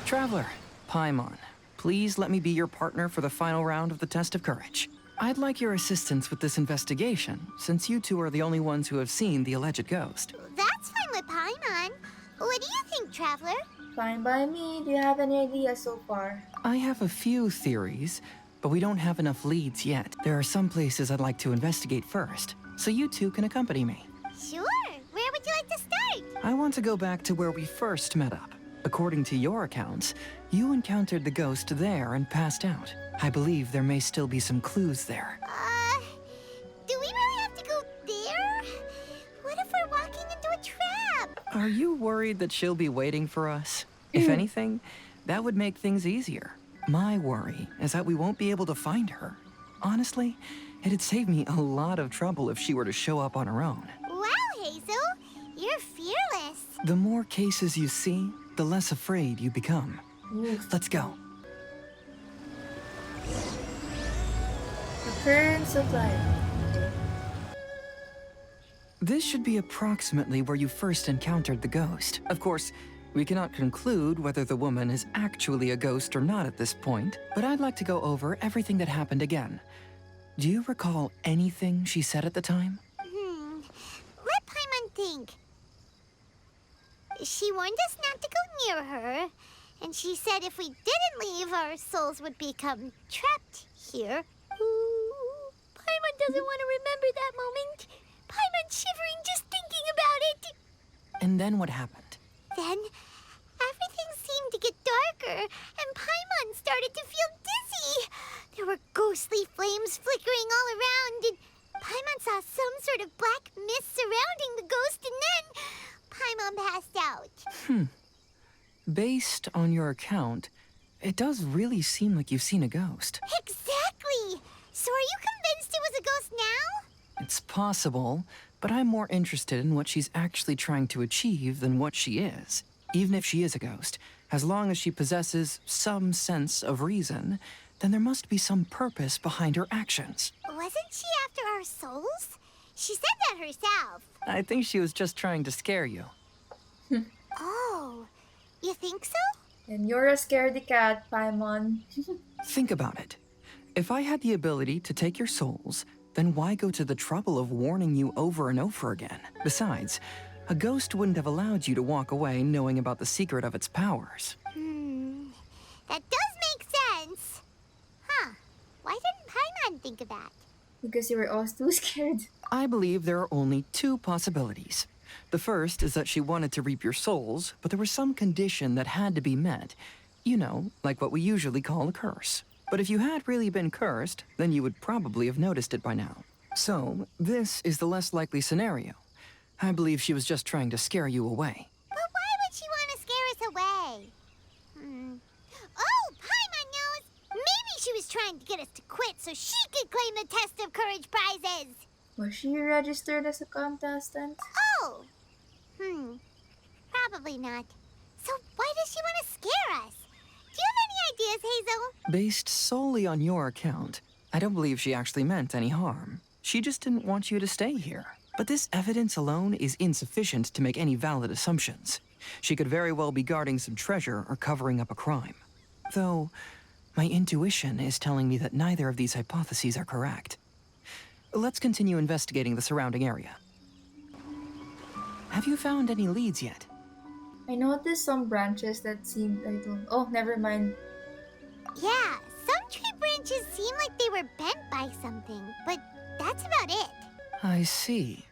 Traveler, Paimon, please let me be your partner for the final round of the test of courage. I'd like your assistance with this investigation, since you two are the only ones who have seen the alleged ghost. That's fine with Paimon. What do you think, Traveler? Fine by me. Do you have any idea so far? I have a few theories, but we don't have enough leads yet. There are some places I'd like to investigate first, so you two can accompany me. Sure. Where would you like to start? I want to go back to where we first met up. According to your accounts, you encountered the ghost there and passed out. I believe there may still be some clues there. Do we really have to go there? What if we're walking into a trap? Are you worried that she'll be waiting for us? If anything, that would make things easier. My worry is that we won't be able to find her. Honestly, it'd save me a lot of trouble if she were to show up on her own. Wow, Hazel. You're fearless. The more cases you see, the less afraid you become. Ooh. Let's go. The currents of life. This should be approximately where you first encountered the ghost. Of course, we cannot conclude whether the woman is actually a ghost or not at this point, but I'd like to go over everything that happened again. Do you recall anything she said at the time? Let Paimon think. She warned us not to go near her, and she said if we didn't leave, our souls would become trapped here. Ooh, Paimon doesn't want to remember that moment. Paimon's shivering just thinking about it. And then what happened? Then, everything seemed to get darker, and Paimon started to feel dizzy. There were ghostly flames flickering all around, and Paimon saw some sort of black mist surrounding the ghost, and then Paimon passed out. Based on your account, it does really seem like you've seen a ghost. Exactly! So are you convinced it was a ghost now? It's possible, but I'm more interested in what she's actually trying to achieve than what she is. Even if she is a ghost, as long as she possesses some sense of reason, then there must be some purpose behind her actions. Wasn't she after our souls? She said that herself. I think she was just trying to scare you. Oh, you think so? And you're a scaredy cat, Paimon. Think about it. If I had the ability to take your souls, then why go to the trouble of warning you over and over again? Besides, a ghost wouldn't have allowed you to walk away knowing about the secret of its powers. That does make sense. Huh. Why didn't Paimon think of that? Because you were all too scared. I believe there are only two possibilities. The first is that she wanted to reap your souls, but there was some condition that had to be met. You know, like what we usually call a curse. But if you had really been cursed, then you would probably have noticed it by now. So, this is the less likely scenario. I believe she was just trying to scare you away. But why would she want to scare us away? Oh, Paimon knows! Maybe she was trying to get us to quit so she could claim the Test of Courage prizes! Was she registered as a contestant? Oh! Probably not. So why does she want to scare us? Do you have any ideas, Hazel? Based solely on your account, I don't believe she actually meant any harm. She just didn't want you to stay here. But this evidence alone is insufficient to make any valid assumptions. She could very well be guarding some treasure or covering up a crime. Though, my intuition is telling me that neither of these hypotheses are correct. Let's continue investigating the surrounding area. Have you found any leads yet? I noticed some branches that seemed Oh, never mind. Yeah, some tree branches seem like they were bent by something, but that's about it. I see.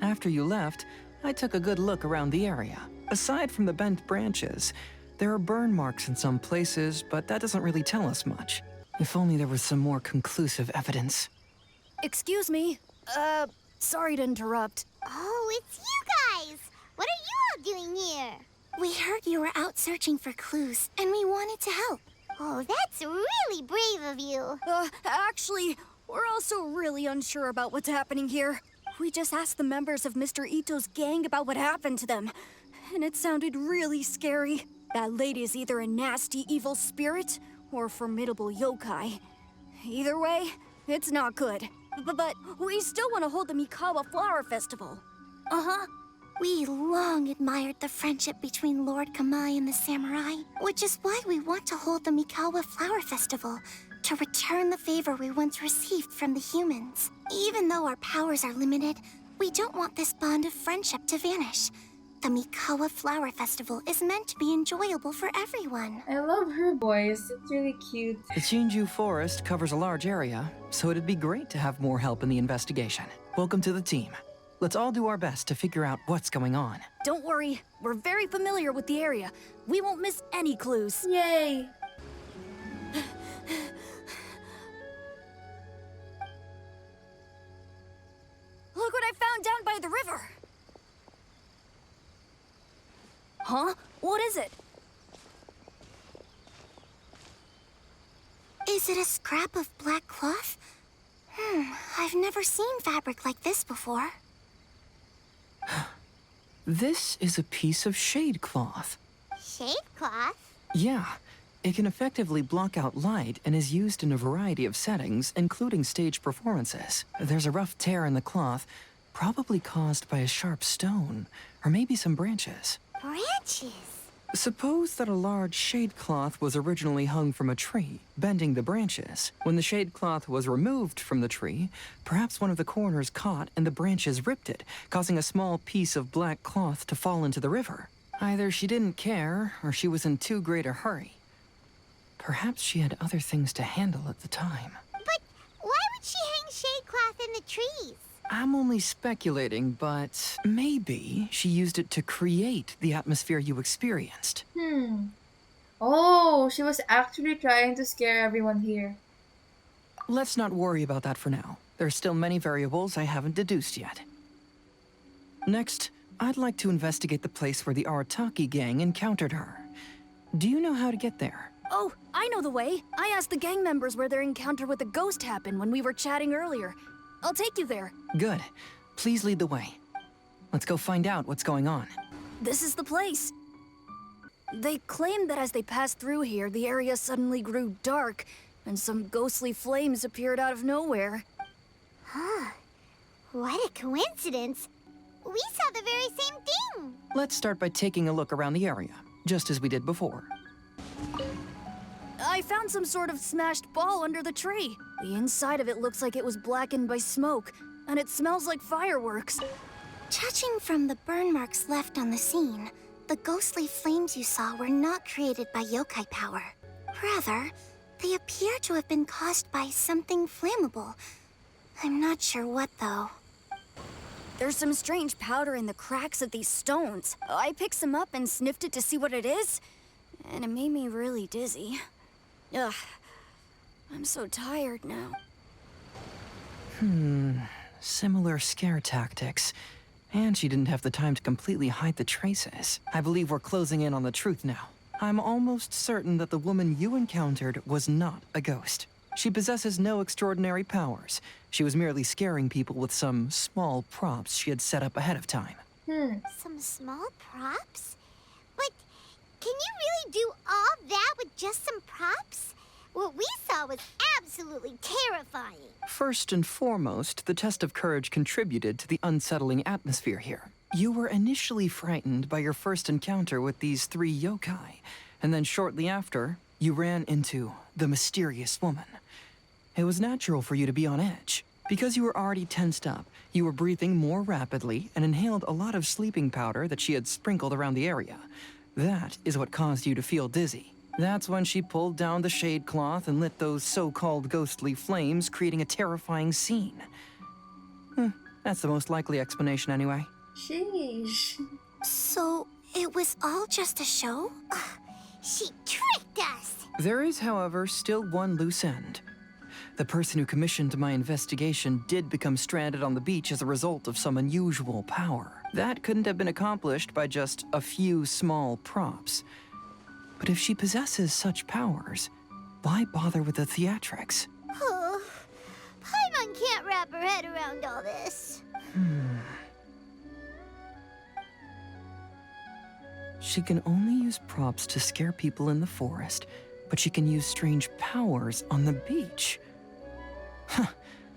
After you left, I took a good look around the area. Aside from the bent branches, there are burn marks in some places, but that doesn't really tell us much. If only there was some more conclusive evidence. Excuse me. Sorry to interrupt. Oh, it's you guys! What are you all doing here? We heard you were out searching for clues, and we wanted to help. Oh, that's really brave of you. Actually, we're also really unsure about what's happening here. We just asked the members of Mr. Ito's gang about what happened to them, and it sounded really scary. That lady's either a nasty evil spirit or a formidable yokai. Either way, it's not good. But we still want to hold the Mikawa Flower Festival. Uh-huh. We long admired the friendship between Lord Kamai and the samurai, which is why we want to hold the Mikawa Flower Festival, to return the favor we once received from the humans. Even though our powers are limited, we don't want this bond of friendship to vanish. The Mikawa Flower Festival is meant to be enjoyable for everyone. I love her voice. It's really cute. The Chinju Forest covers a large area, so it'd be great to have more help in the investigation. Welcome to the team. Let's all do our best to figure out what's going on. Don't worry, we're very familiar with the area. We won't miss any clues. Yay! Look what I found down by the river! Huh? What is it? Is it a scrap of black cloth? I've never seen fabric like this before. This is a piece of shade cloth. Shade cloth? Yeah, it can effectively block out light and is used in a variety of settings, including stage performances. There's a rough tear in the cloth, probably caused by a sharp stone, or maybe some branches. Branches? Suppose that a large shade cloth was originally hung from a tree, bending the branches. When the shade cloth was removed from the tree, perhaps one of the corners caught and the branches ripped it, causing a small piece of black cloth to fall into the river. Either she didn't care, or she was in too great a hurry. Perhaps she had other things to handle at the time. But why would she hang shade cloth in the trees? I'm only speculating, but maybe she used it to create the atmosphere you experienced. Oh, she was actually trying to scare everyone here. Let's not worry about that for now. There's still many variables I haven't deduced yet. Next, I'd like to investigate the place where the Arataki gang encountered her. Do you know how to get there? Oh, I know the way. I asked the gang members where their encounter with the ghost happened when we were chatting earlier. I'll take you there. Good. Please lead the way. Let's go find out what's going on. This is the place. They claimed that as they passed through here, the area suddenly grew dark, and some ghostly flames appeared out of nowhere. What a coincidence. We saw the very same thing. Let's start by taking a look around the area, just as we did before. I found some sort of smashed ball under the tree. The inside of it looks like it was blackened by smoke, and it smells like fireworks. Judging from the burn marks left on the scene, the ghostly flames you saw were not created by yokai power. Rather, they appear to have been caused by something flammable. I'm not sure what, though. There's some strange powder in the cracks of these stones. I picked some up and sniffed it to see what it is, and it made me really dizzy. Ugh, I'm so tired now. Similar scare tactics. And she didn't have the time to completely hide the traces. I believe we're closing in on the truth now. I'm almost certain that the woman you encountered was not a ghost. She possesses no extraordinary powers. She was merely scaring people with some small props she had set up ahead of time. Some small props? But can you really do all that with just some props? What we saw was absolutely terrifying. First and foremost, the test of courage contributed to the unsettling atmosphere here. You were initially frightened by your first encounter with these three yokai, and then shortly after, you ran into the mysterious woman. It was natural for you to be on edge. Because you were already tensed up, you were breathing more rapidly and inhaled a lot of sleeping powder that she had sprinkled around the area. That is what caused you to feel dizzy. That's when she pulled down the shade cloth and lit those so-called ghostly flames, creating a terrifying scene. That's the most likely explanation anyway. Sheesh. So, it was all just a show? Ugh, she tricked us! There is, however, still one loose end. The person who commissioned my investigation did become stranded on the beach as a result of some unusual power. That couldn't have been accomplished by just a few small props. But if she possesses such powers, why bother with the theatrics? Oh, Paimon can't wrap her head around all this. She can only use props to scare people in the forest, but she can use strange powers on the beach.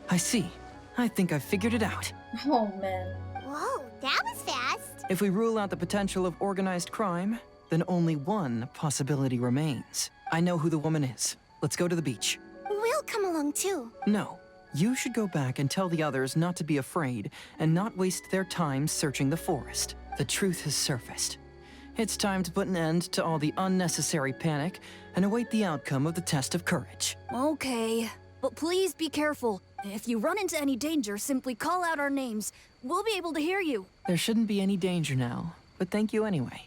I see. I think I've figured it out. Oh man. Whoa, That was fast. If we rule out the potential of organized crime, then only one possibility remains. I know who the woman is. Let's go to the beach. We'll come along too. No. You should go back and tell the others not to be afraid and not waste their time searching the forest. The truth has surfaced. It's time to put an end to all the unnecessary panic and await the outcome of the test of courage. Okay, but please be careful. If you run into any danger, simply call out our names. We'll be able to hear you. There shouldn't be any danger now, but thank you anyway.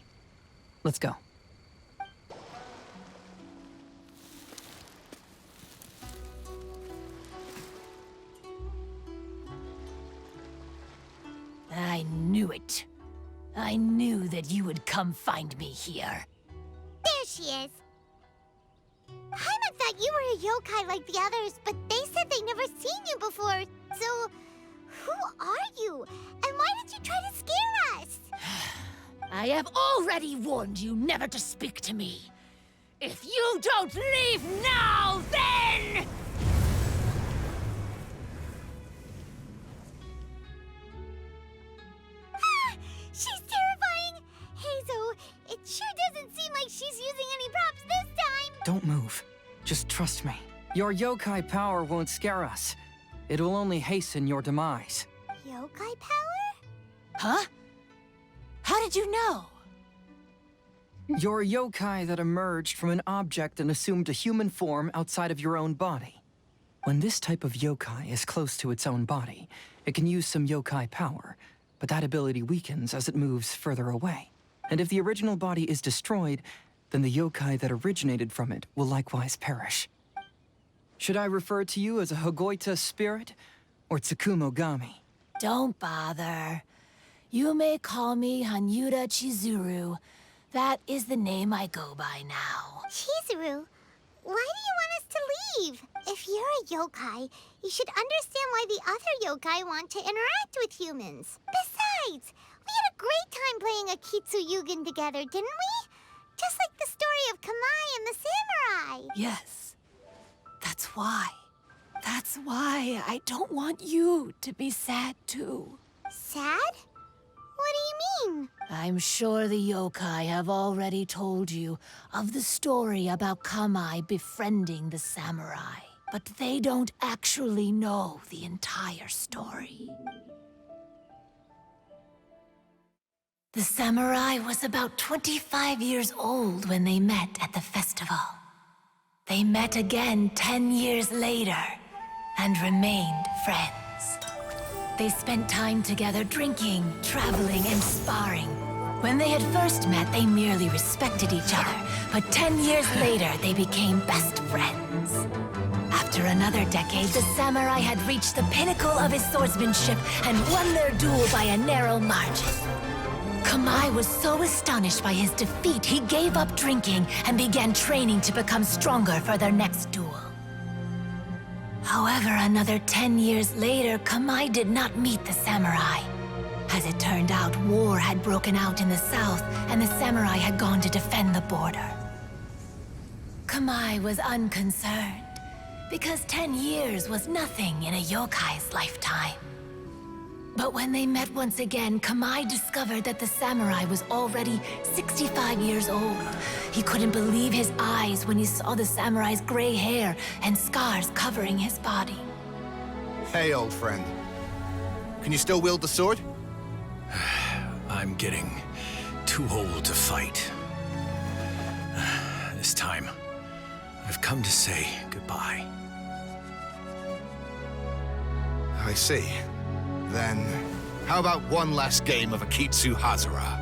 Let's go. I knew it. I knew that you would come find me here. There she is. Paimon thought you were a yokai like the others, but they said they'd never seen you before. So, who are you? And why did you try to scare us? I have already warned you never to speak to me. If you don't leave now, then... She's terrifying! Hazel, it sure doesn't seem like she's using any props this time! Don't move. Just trust me. Your yokai power won't scare us. It will only hasten your demise. Yokai power? Huh? How did you know? You're a yokai that emerged from an object and assumed a human form outside of your own body. When this type of yokai is close to its own body, it can use some yokai power, but that ability weakens as it moves further away. And if the original body is destroyed, then the yokai that originated from it will likewise perish. Should I refer to you as a Hagoita spirit or Tsukumogami? Don't bother. You may call me Hanyuda Chizuru. That is the name I go by now. Chizuru, why do you want us to leave? If you're a yokai, you should understand why the other yokai want to interact with humans. Besides, we had a great time playing Akitsu Yugen together, didn't we? Just like the story of Kamai and the samurai. Yes. That's why. That's why I don't want you to be sad too. Sad? What do you mean? I'm sure the yokai have already told you of the story about Kamai befriending the samurai. But they don't actually know the entire story. The samurai was about 25 years old when they met at the festival. They met again 10 years later and remained friends. They spent time together drinking, traveling, and sparring. When they had first met, they merely respected each other, but 10 years later, they became best friends. After another decade, the samurai had reached the pinnacle of his swordsmanship and won their duel by a narrow margin. Kamai was so astonished by his defeat, he gave up drinking and began training to become stronger for their next duel. However, another 10 years later, Kamai did not meet the samurai. As it turned out, war had broken out in the south, and the samurai had gone to defend the border. Kamai was unconcerned, because 10 years was nothing in a yokai's lifetime. But when they met once again, Kamai discovered that the samurai was already 65 years old. He couldn't believe his eyes when he saw the samurai's gray hair and scars covering his body. Hey, old friend. Can you still wield the sword? I'm getting too old to fight. This time, I've come to say goodbye. I see. Then, how about one last game of Akitsu Hazara?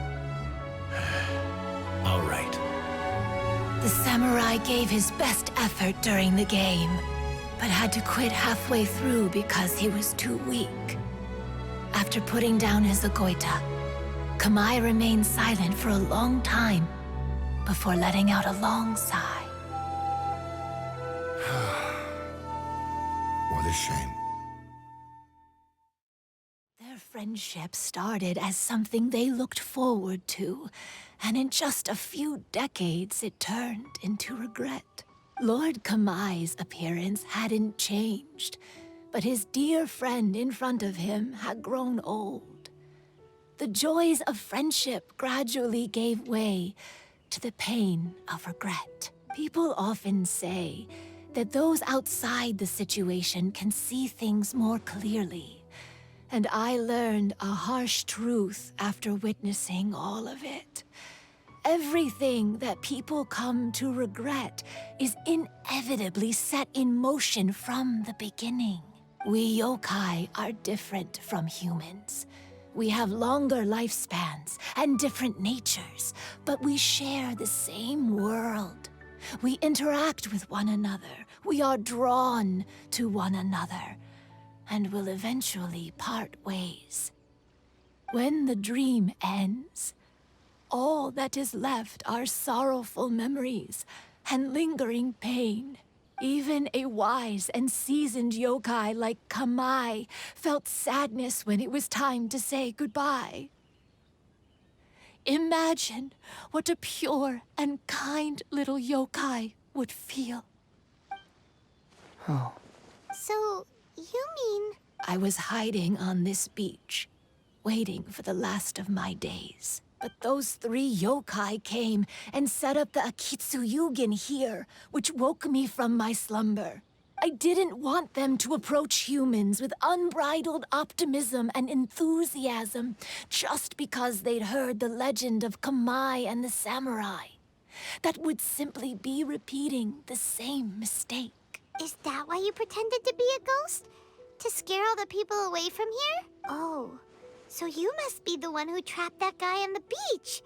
All right. The samurai gave his best effort during the game, but had to quit halfway through because he was too weak. After putting down his Agoita, Kamai remained silent for a long time before letting out a long sigh. What a shame. Their friendship started as something they looked forward to, and in just a few decades it turned into regret. Lord Kamai's appearance hadn't changed, but his dear friend in front of him had grown old. the joys of friendship gradually gave way to the pain of regret. People often say that those outside the situation can see things more clearly. And I learned a harsh truth after witnessing all of it. Everything that people come to regret is inevitably set in motion from the beginning. We yokai are different from humans. We have longer lifespans and different natures, but we share the same world. We interact with one another. We are drawn to one another, and will eventually part ways. When the dream ends, all that is left are sorrowful memories and lingering pain. Even a wise and seasoned yokai like Kamai felt sadness when it was time to say goodbye. Imagine what a pure and kind little yokai would feel. Oh. So, you mean... I was hiding on this beach, waiting for the last of my days. But those 3 yokai came and set up the Akitsu here, which woke me from my slumber. I didn't want them to approach humans with unbridled optimism and enthusiasm just because they'd heard the legend of Kamai and the samurai. That would simply be repeating the same mistake. Is that why you pretended to be a ghost? To scare all the people away from here? Oh, so you must be the one who trapped that guy on the beach.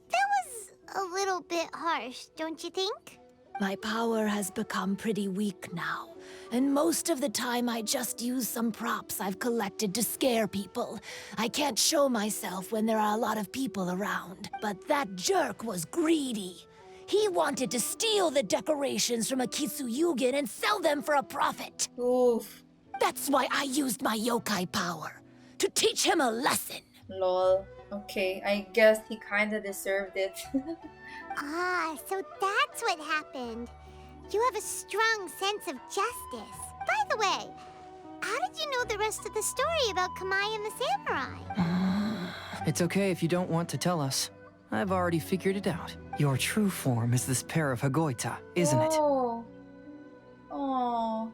That was a little bit harsh, don't you think? My power has become pretty weak now, and most of the time I just use some props I've collected to scare people. I can't show myself when there are a lot of people around, but that jerk was greedy. He wanted to steal the decorations from Akitsu and sell them for a profit. Oof. That's why I used my yokai power, to teach him a lesson. Lol. Okay, I guess he kinda deserved it. Ah, so that's what happened. You have a strong sense of justice. By the way, how did you know the rest of the story about Kamai and the samurai? It's okay if you don't want to tell us. I've already figured it out. Your true form is this pair of Hagoita, isn't it? Oh. Oh.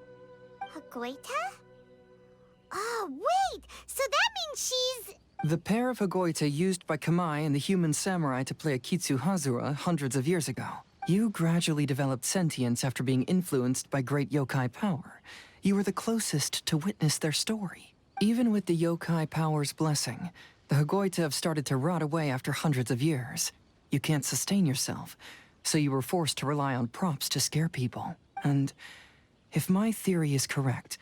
Hagoita? Oh, wait! So that means she's... The pair of Hagoita used by Kamai and the human samurai to play Akitsu hundreds of years ago. You gradually developed sentience after being influenced by great yokai power. You were the closest to witness their story. Even with the yokai power's blessing, the Hagoita have started to rot away after hundreds of years. You can't sustain yourself, so you were forced to rely on props to scare people. And if my theory is correct,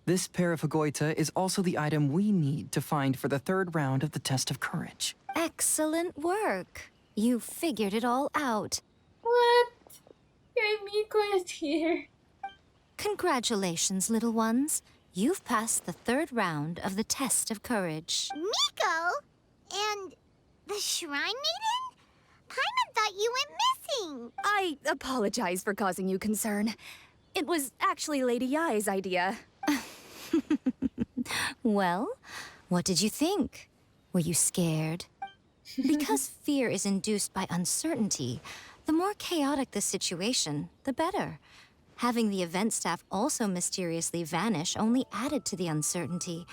this pair of Hagoita is also the item we need to find for the 3rd round of the test of courage. Excellent work. You figured it all out. What? Yay, Miko is here. Congratulations, little ones. You've passed the 3rd round of the test of courage. Miko? And the Shrine Maiden? Paimon thought you went missing. I apologize for causing you concern. It was actually Lady Yai's idea. Well, what did you think? Were you scared? Because fear is induced by uncertainty, the more chaotic the situation, the better. Having the event staff also mysteriously vanish only added to the uncertainty.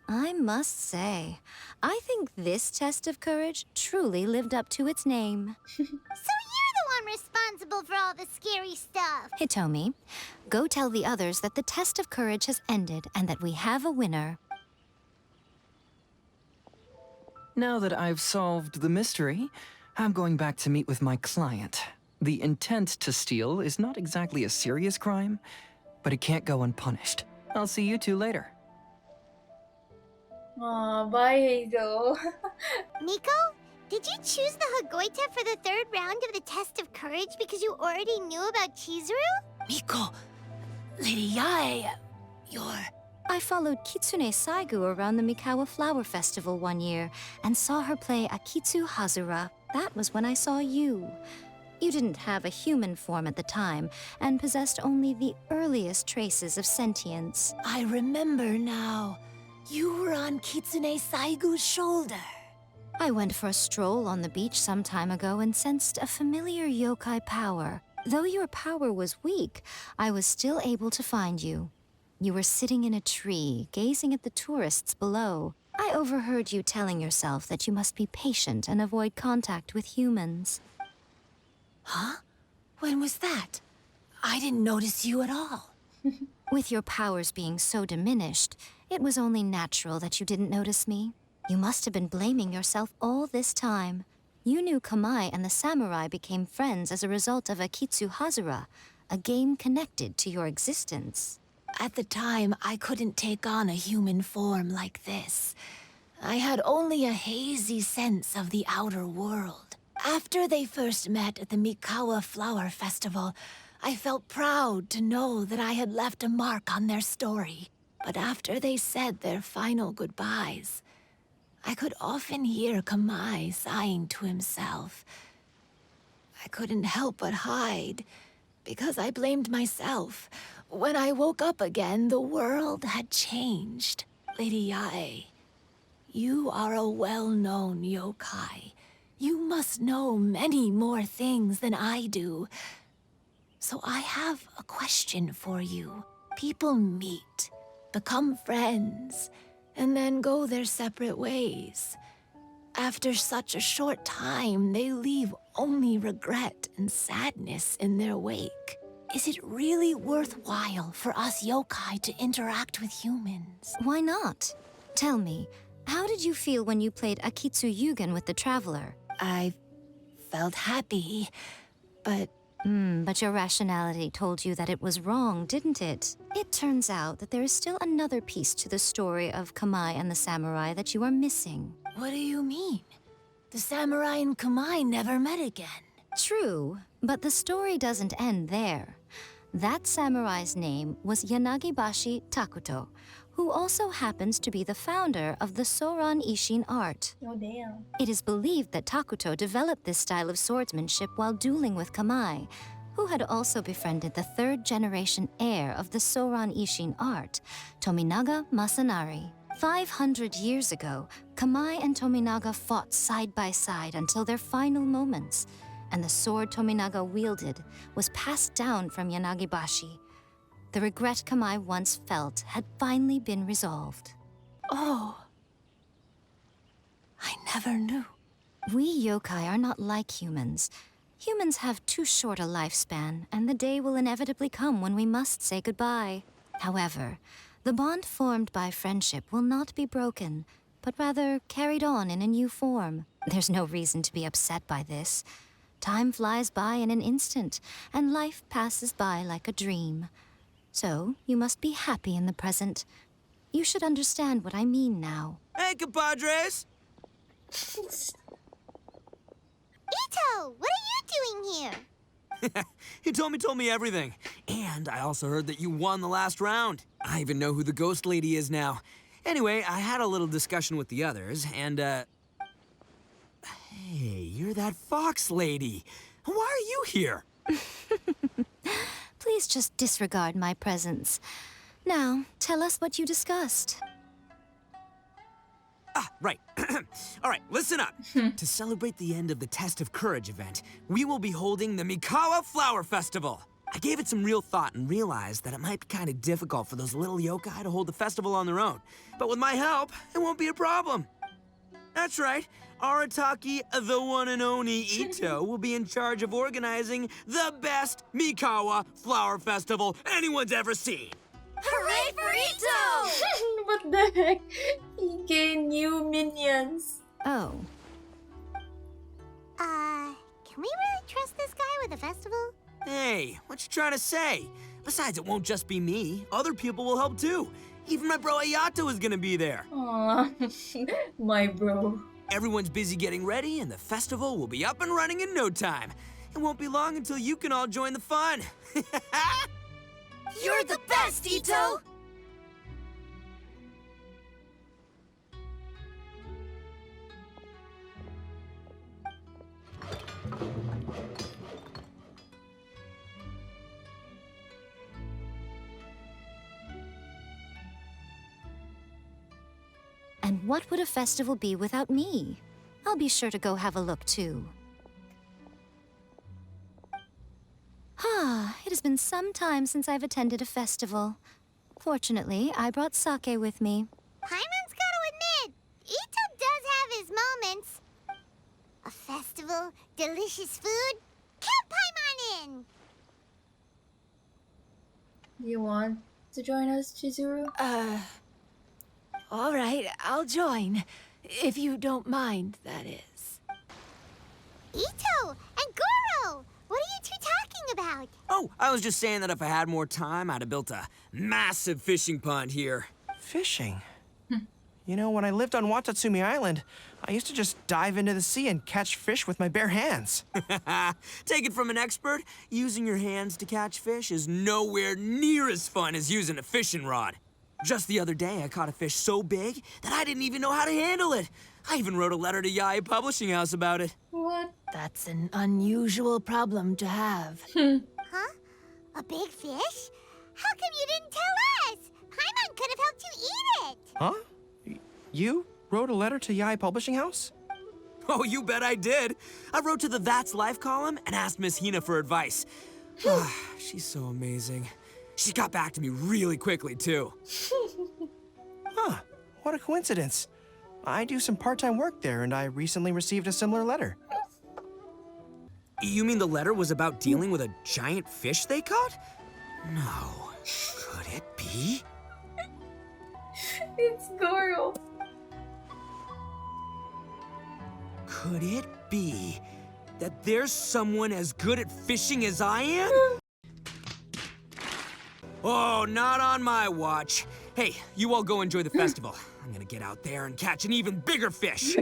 I must say, I think this test of courage truly lived up to its name. So you're the one responsible for all the scary stuff. Hitomi, go tell the others that the test of courage has ended and that we have a winner. Now that I've solved the mystery, I'm going back to meet with my client. The intent to steal is not exactly a serious crime, but it can't go unpunished. I'll see you two later. Aw, bye, Hazel. Miko, did you choose the Hagoita for the 3rd round of the test of courage because you already knew about Chizuru? Miko, Lady Yai, you're... I followed Kitsune Saigu around the Mikawa Flower Festival one year and saw her play Akitsu Hazura. That was when I saw you. You didn't have a human form at the time and possessed only the earliest traces of sentience. I remember now. You were on Kitsune Saigu's shoulder. I went for a stroll on the beach some time ago and sensed a familiar yokai power. Though your power was weak, I was still able to find you. You were sitting in a tree, gazing at the tourists below. I overheard you telling yourself that you must be patient and avoid contact with humans. Huh? When was that? I didn't notice you at all. With your powers being so diminished, it was only natural that you didn't notice me. You must have been blaming yourself all this time. You knew Kamai and the samurai became friends as a result of Akitsu Hazura, a game connected to your existence. At the time, I couldn't take on a human form like this. I had only a hazy sense of the outer world. After they first met at the Mikawa Flower Festival, I felt proud to know that I had left a mark on their story. But after they said their final goodbyes, I could often hear Kamai sighing to himself. I couldn't help but hide, because I blamed myself. When I woke up again, the world had changed. Lady Yae, you are a well-known yokai. You must know many more things than I do. So I have a question for you. People meet, become friends, and then go their separate ways. After such a short time, they leave only regret and sadness in their wake. Is it really worthwhile for us yokai to interact with humans? Why not? Tell me, how did you feel when you played Akitsu Yugen with the Traveler? I felt happy, but But your rationality told you that it was wrong, didn't it? It turns out that there is still another piece to the story of Kamai and the samurai that you are missing. what do you mean? The samurai and Kamai never met again. True, but the story doesn't end there. That samurai's name was Yanagibashi Takuto, who also happens to be the founder of the Soran Ishin art. Oh, damn. It is believed that Takuto developed this style of swordsmanship while dueling with Kamai, who had also befriended the third-generation heir of the Soran Ishin art, Tominaga Masanari. 500 years ago, Kamai and Tominaga fought side by side until their final moments, and the sword Tominaga wielded was passed down from Yanagibashi. The regret Kamai once felt had finally been resolved. Oh, I never knew. We yokai are not like humans. Humans have too short a lifespan, and the day will inevitably come when we must say goodbye. However, the bond formed by friendship will not be broken, but rather carried on in a new form. There's no reason to be upset by this. Time flies by in an instant, and life passes by like a dream. So, you must be happy in the present. You should understand what I mean now. Hey, compadres! Ito, what are you doing here? Hitomi told me everything. And I also heard that you won the last round. I even know who the ghost lady is now. Anyway, I had a little discussion with the others, and, Hey, you're that fox lady. Why are you here? Please just disregard my presence. Now, tell us what you discussed. Ah, right. All right, listen up. To celebrate the end of the Test of Courage event, we will be holding the Mikawa Flower Festival. I gave it some real thought and realized that it might be kind of difficult for those little yokai to hold the festival on their own. But with my help, it won't be a problem. That's right. Arataki, the one and only Ito, will be in charge of organizing the best Mikawa Flower Festival anyone's ever seen. Hooray for Ito! What the heck? He gained new minions. Oh, Can we really trust this guy with a festival? Hey, what you trying to say? Besides, it won't just be me. Other people will help too. Even my bro Ayato is gonna be there. Aw, my bro. Everyone's busy getting ready, and the festival will be up and running in no time. It won't be long until you can all join the fun. You're the best, Ito! And what would a festival be without me? I'll be sure to go have a look too. It has been some time since I've attended a festival. Fortunately, I brought sake with me. Paimon's gotta admit, Ito does have his moments. A festival, delicious food, count Paimon in! Do you want to join us, Chizuru? All right, I'll join. If you don't mind, that is. Ito and Goro, what are you two talking about? Oh, I was just saying that if I had more time, I'd have built a massive fishing pond here. Fishing? You know, when I lived on Watatsumi Island, I used to just dive into the sea and catch fish with my bare hands. Take it from an expert, using your hands to catch fish is nowhere near as fun as using a fishing rod. Just the other day, I caught a fish so big that I didn't even know how to handle it. I even wrote a letter to Yae Publishing House about it. What? That's an unusual problem to have. Huh? A big fish? How come you didn't tell us? Paimon could have helped you eat it. Huh? You wrote a letter to Yae Publishing House? Oh, you bet I did. I wrote to the That's Life column and asked Miss Hina for advice. She's so amazing. She got back to me really quickly, too. Huh, what a coincidence. I do some part-time work there, and I recently received a similar letter. You mean the letter was about dealing with a giant fish they caught? No. Could it be? It's Goro. Could it be that there's someone as good at fishing as I am? Oh, not on my watch. Hey, you all go enjoy the festival. I'm gonna get out there and catch an even bigger fish.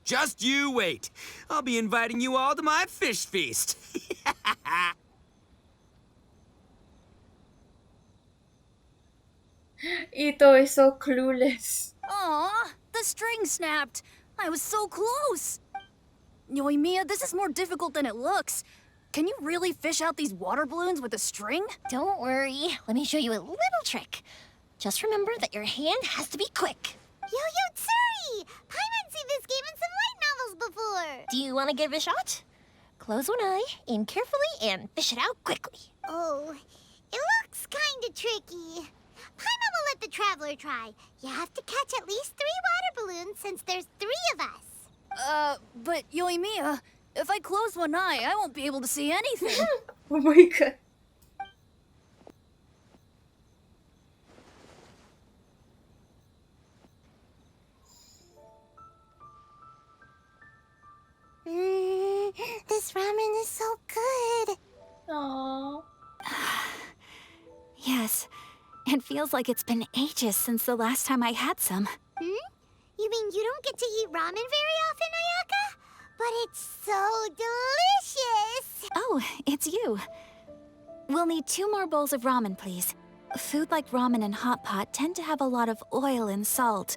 Just you wait. I'll be inviting you all to my fish feast. Ito is so clueless. Aw, the string snapped. I was so close. Yoimiya, this is more difficult than it looks. Can you really fish out these water balloons with a string? Don't worry. Let me show you a little trick. Just remember that your hand has to be quick. Yo-Yo Tsuri! Paimon's seen this game in some light novels before. Do you want to give it a shot? Close one eye, aim carefully, and fish it out quickly. Oh, it looks kind of tricky. Paimon will let the traveler try. You have to catch at least 3 water balloons since there's 3 of us. But Yoimiya, if I close one eye, I won't be able to see anything. Oh my god. This ramen is so good. Aww. Yes, it feels like it's been ages since the last time I had some. You mean you don't get to eat ramen very often, Ayaka? But it's so delicious! Oh, it's you. We'll need 2 more bowls of ramen, please. Food like ramen and hot pot tend to have a lot of oil and salt,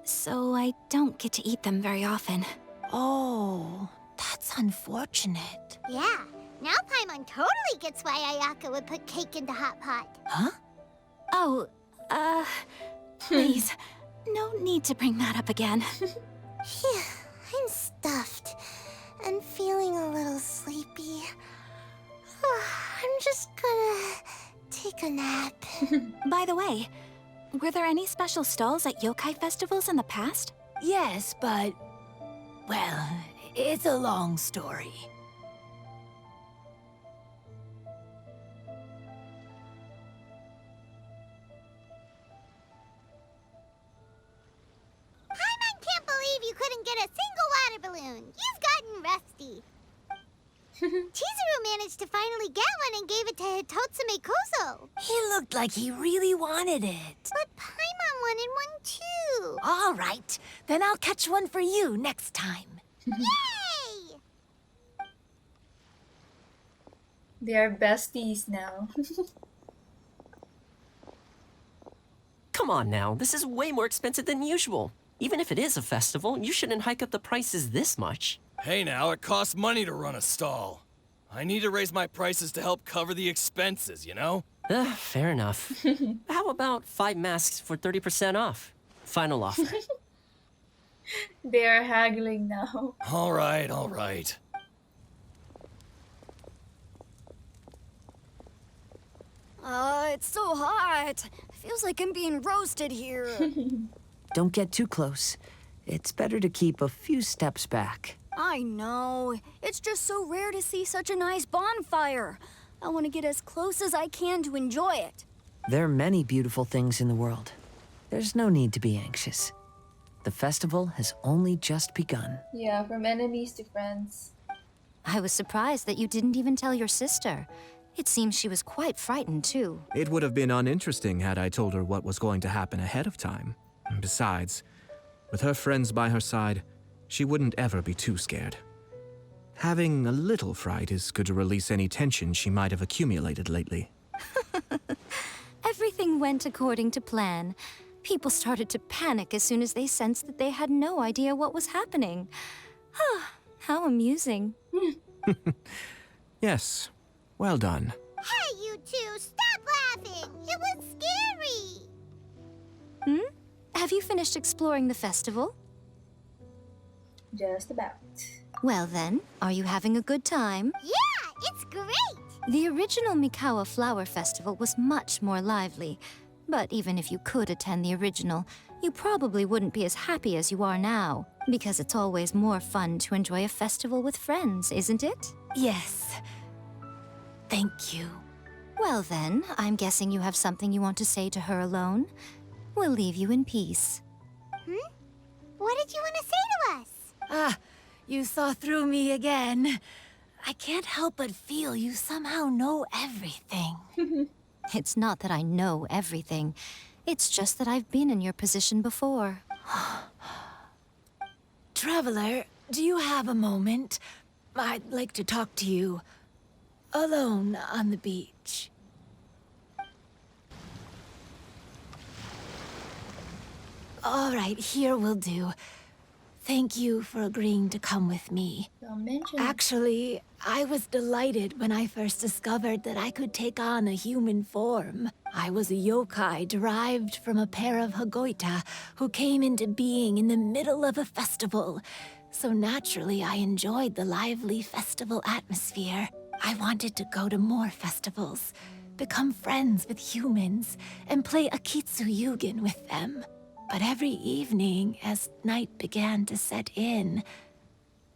so I don't get to eat them very often. Oh, that's unfortunate. Yeah, now Paimon totally gets why Ayaka would put cake in the hot pot. Huh? Oh, please, no need to bring that up again. Phew, I'm stuffed and feeling a little sleepy. I'm just gonna take a nap. By the way, were there any special stalls at yokai festivals in the past? Yes, but... well, it's a long story. Paimon can't believe you couldn't get a single water balloon. You've gotten rusty. Chizuru managed to finally get one and gave it to Hitotsume Kozo. He looked like he really wanted it. But Paimon wanted one too. All right, then I'll catch one for you next time. Yay! They are besties now. Come on now, this is way more expensive than usual. Even if it is a festival, you shouldn't hike up the prices this much. Hey now, it costs money to run a stall. I need to raise my prices to help cover the expenses, you know? Fair enough. How about 5 masks for 30% off? Final offer. They are haggling now. All right, all right. It's so hot. Feels like I'm being roasted here. Don't get too close. It's better to keep a few steps back. I know. It's just so rare to see such a nice bonfire. I want to get as close as I can to enjoy it. There are many beautiful things in the world. There's no need to be anxious. The festival has only just begun. Yeah, from enemies to friends. I was surprised that you didn't even tell your sister. It seems she was quite frightened, too. It would have been uninteresting had I told her what was going to happen ahead of time. Besides, with her friends by her side, she wouldn't ever be too scared. Having a little fright is good to release any tension she might have accumulated lately. Everything went according to plan. People started to panic as soon as they sensed that they had no idea what was happening. How amusing. Yes, well done. Hey, you two, stop laughing! It was scary! Have you finished exploring the festival? Just about. Well then, are you having a good time? Yeah, it's great! The original Mikawa Flower Festival was much more lively. But even if you could attend the original, you probably wouldn't be as happy as you are now. Because it's always more fun to enjoy a festival with friends, isn't it? Yes. Thank you. Well then, I'm guessing you have something you want to say to her alone. We'll leave you in peace. What did you want to say to us? Ah, you saw through me again. I can't help but feel you somehow know everything. It's not that I know everything. It's just that I've been in your position before. Traveler, do you have a moment? I'd like to talk to you. Alone on the beach. All right, here will do. Thank you for agreeing to come with me. Don't mention it. Actually, I was delighted when I first discovered that I could take on a human form. I was a yokai derived from a pair of Hagoita who came into being in the middle of a festival. So naturally, I enjoyed the lively festival atmosphere. I wanted to go to more festivals, become friends with humans, and play Akitsu Yugen with them. But every evening, as night began to set in,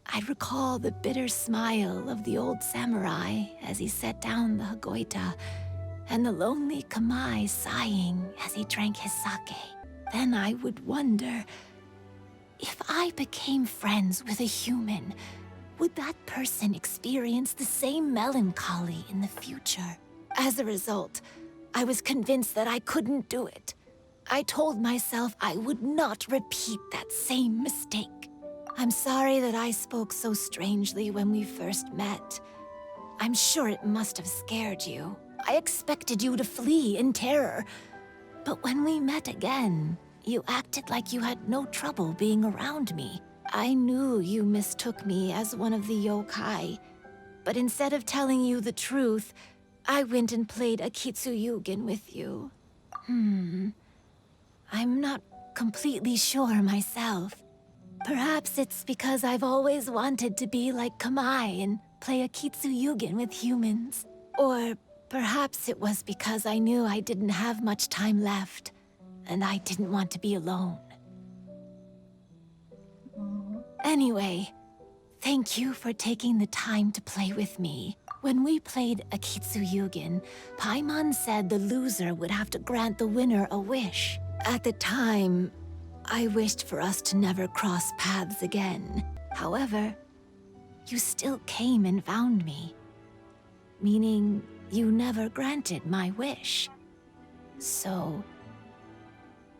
I'd recall the bitter smile of the old samurai as he set down the Hagoita, and the lonely Kamai sighing as he drank his sake. Then I would wonder, if I became friends with a human, would that person experience the same melancholy in the future? As a result, I was convinced that I couldn't do it. I told myself I would not repeat that same mistake. I'm sorry that I spoke so strangely when we first met. I'm sure it must have scared you. I expected you to flee in terror. But when we met again, you acted like you had no trouble being around me. I knew you mistook me as one of the yokai. But instead of telling you the truth, I went and played Akitsu Yugen with you. I'm not completely sure myself. Perhaps it's because I've always wanted to be like Kamai and play Akitsu Yugen with humans. Or perhaps it was because I knew I didn't have much time left, and I didn't want to be alone. Anyway, thank you for taking the time to play with me. When we played Akitsu Yugen, Paimon said the loser would have to grant the winner a wish. At the time, I wished for us to never cross paths again. However, you still came and found me, meaning you never granted my wish. So,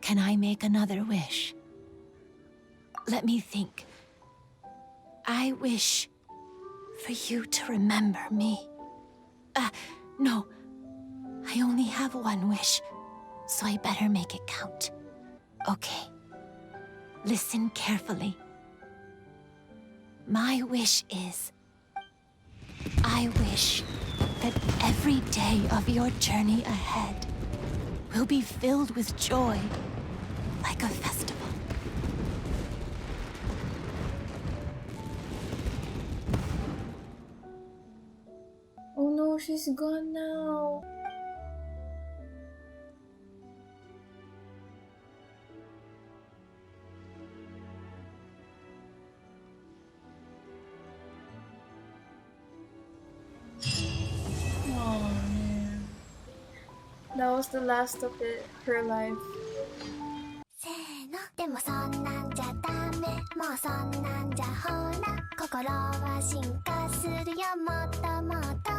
can I make another wish? Let me think. I wish for you to remember me. No. I only have one wish, so I better make it count. Okay. Listen carefully. My wish is, I wish that every day of your journey ahead will be filled with joy, like like a festival. Oh no, she's gone now. Oh man. That was the last of her life. せーのでもそんなんじゃダメもうそんなんじゃほら心は進化するよもっともっと